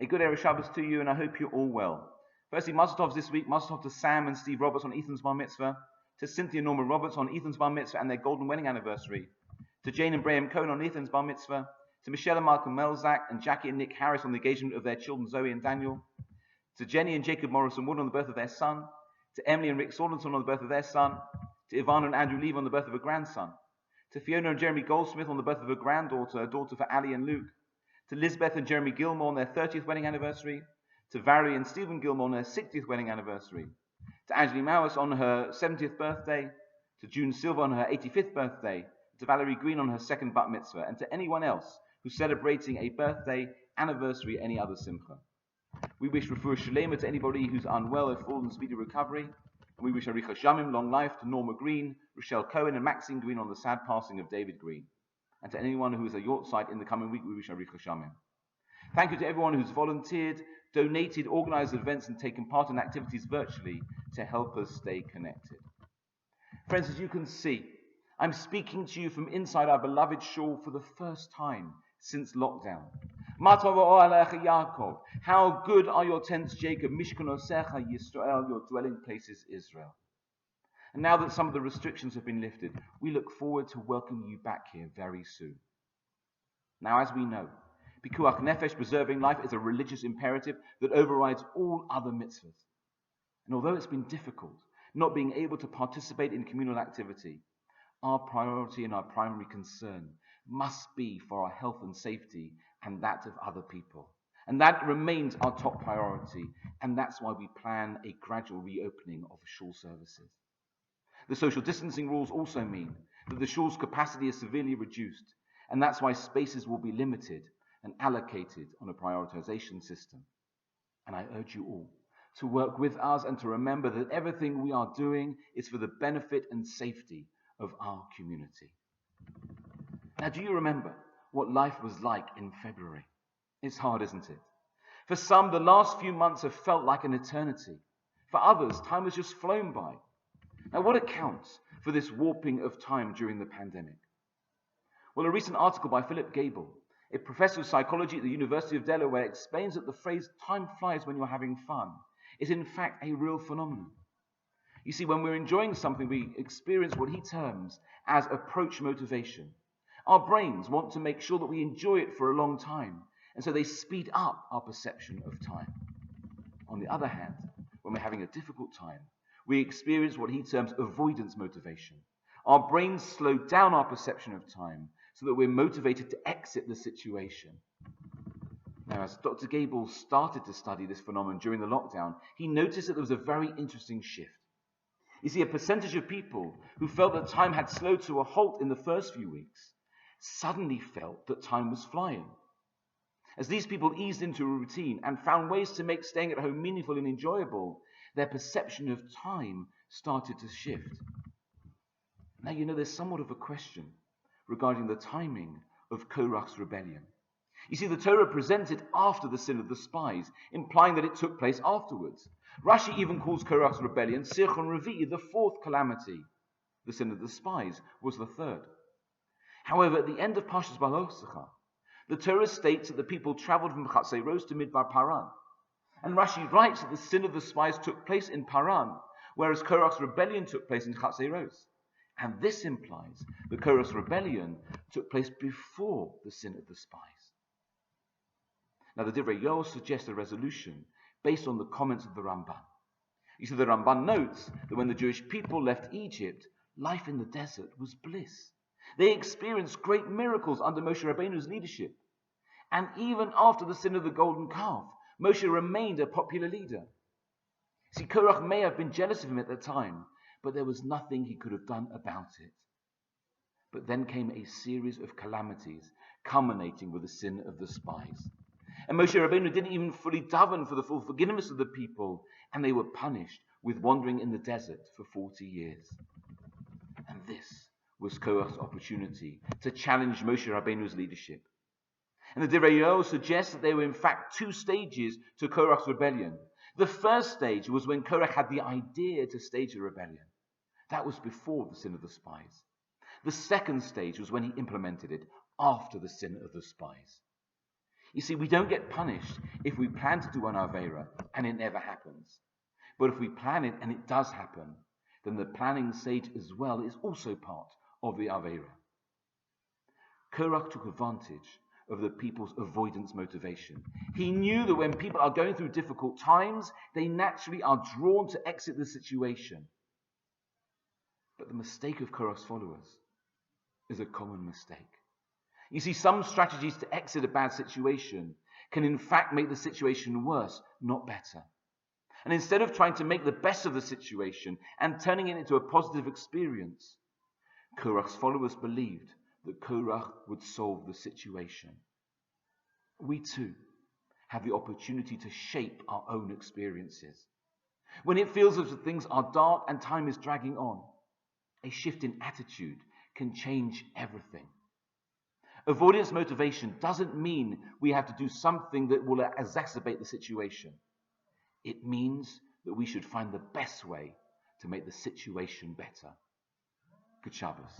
A good Erev Shabbos to you, and I hope you're all well. Firstly, Mazel Tovs this week. Mazel Tov to Sam and Steve Roberts on Ethan's Bar Mitzvah, to Cynthia and Norman Roberts on Ethan's Bar Mitzvah and their golden wedding anniversary, to Jane and Graham Cohn on Ethan's Bar Mitzvah, to Michelle and Malcolm Melzak and Jackie and Nick Harris on the engagement of their children Zoe and Daniel, to Jenny and Jacob Morrison Wood on the birth of their son, to Emily and Rick Sordenson on the birth of their son, to Ivana and Andrew Levy on the birth of a grandson, to Fiona and Jeremy Goldsmith on the birth of a granddaughter, a daughter for Ali and Luke, to Lisbeth and Jeremy Gilmore on their 30th wedding anniversary, to Valerie and Stephen Gilmore on their 60th wedding anniversary, to Angeli Mauris on her 70th birthday, to June Silva on her 85th birthday, to Valerie Green on her second bat mitzvah, and to anyone else who's celebrating a birthday, anniversary, any other simcha. We wish refuah shalema to anybody who's unwell, a full and speedy recovery. And we wish Aricha Shamim, long life, to Norma Green, Rochelle Cohen, and Maxine Green on the sad passing of David Green. And to anyone who is a Yortzeit in the coming week, we wish Aricha Shamim. Thank you to everyone who's volunteered, donated, organized events, and taken part in activities virtually to help us stay connected. Friends, as you can see, I'm speaking to you from inside our beloved Shul for the first time since lockdown. Yaakov, how good are your tents, Jacob, Mishkanosecha Yisrael, your dwelling places, Israel. And now that some of the restrictions have been lifted, we look forward to welcoming you back here very soon. Now, as we know, Pikuach Nefesh, preserving life, is a religious imperative that overrides all other mitzvahs. And although it's been difficult not being able to participate in communal activity, our priority and our primary concern must be for our health and safety and that of other people. And that remains our top priority, and that's why we plan a gradual reopening of shul services. The social distancing rules also mean that the shul's capacity is severely reduced, and that's why spaces will be limited and allocated on a prioritization system. And I urge you all to work with us and to remember that everything we are doing is for the benefit and safety of our community. Now, do you remember what life was like in February? It's hard, isn't it? For some, the last few months have felt like an eternity. For others, time has just flown by. Now, what accounts for this warping of time during the pandemic? Well, a recent article by Philip Gable, a professor of psychology at the University of Delaware, explains that the phrase "time flies when you're having fun" is in fact a real phenomenon. You see, when we're enjoying something, we experience what he terms as approach motivation. Our brains want to make sure that we enjoy it for a long time, and so they speed up our perception of time. On the other hand, when we're having a difficult time, we experience what he terms avoidance motivation. Our brains slow down our perception of time so that we're motivated to exit the situation. Now, as Dr. Gable started to study this phenomenon during the lockdown, he noticed that there was a very interesting shift. You see, a percentage of people who felt that time had slowed to a halt in the first few weeks suddenly felt that time was flying. As these people eased into a routine and found ways to make staying at home meaningful and enjoyable, their perception of time started to shift. Now, there's somewhat of a question regarding the timing of Korach's rebellion. You see, the Torah presented after the sin of the spies, implying that it took place afterwards. Rashi even calls Korach's rebellion Sirchon Revi'i, the fourth calamity. The sin of the spies was the third. However, at the end of Parshas Baloscha, the Torah states that the people traveled from Chatzeros to Midbar Paran. And Rashi writes that the sin of the spies took place in Paran, whereas Korach's rebellion took place in Chatzeros. And this implies that Korach's rebellion took place before the sin of the spies. Now, the Divrei Yoel suggests a resolution based on the comments of the Ramban. You see, the Ramban notes that when the Jewish people left Egypt, life in the desert was bliss. They experienced great miracles under Moshe Rabbeinu's leadership. And even after the sin of the golden calf, Moshe remained a popular leader. See, Korach may have been jealous of him at the time, but there was nothing he could have done about it. But then came a series of calamities, culminating with the sin of the spies. And Moshe Rabbeinu didn't even fully daven for the full forgiveness of the people, and they were punished with wandering in the desert for 40 years. And this was Korach's opportunity to challenge Moshe Rabbeinu's leadership. And the Divrei Yoel suggests that there were in fact two stages to Korach's rebellion. The first stage was when Korach had the idea to stage a rebellion. That was before the sin of the spies. The second stage was when he implemented it, after the sin of the spies. You see, we don't get punished if we plan to do an Avera and it never happens. But if we plan it and it does happen, then the planning stage as well is also part of the Avera. Korach took advantage of the people's avoidance motivation. He knew that when people are going through difficult times, they naturally are drawn to exit the situation. But the mistake of Korach's followers is a common mistake. You see, some strategies to exit a bad situation can in fact make the situation worse, not better. And instead of trying to make the best of the situation and turning it into a positive experience, Korach's followers believed that Korach would solve the situation. We too have the opportunity to shape our own experiences. When it feels as if things are dark and time is dragging on, a shift in attitude can change everything. Avoidance motivation doesn't mean we have to do something that will exacerbate the situation. It means that we should find the best way to make the situation better. Good Shabbos.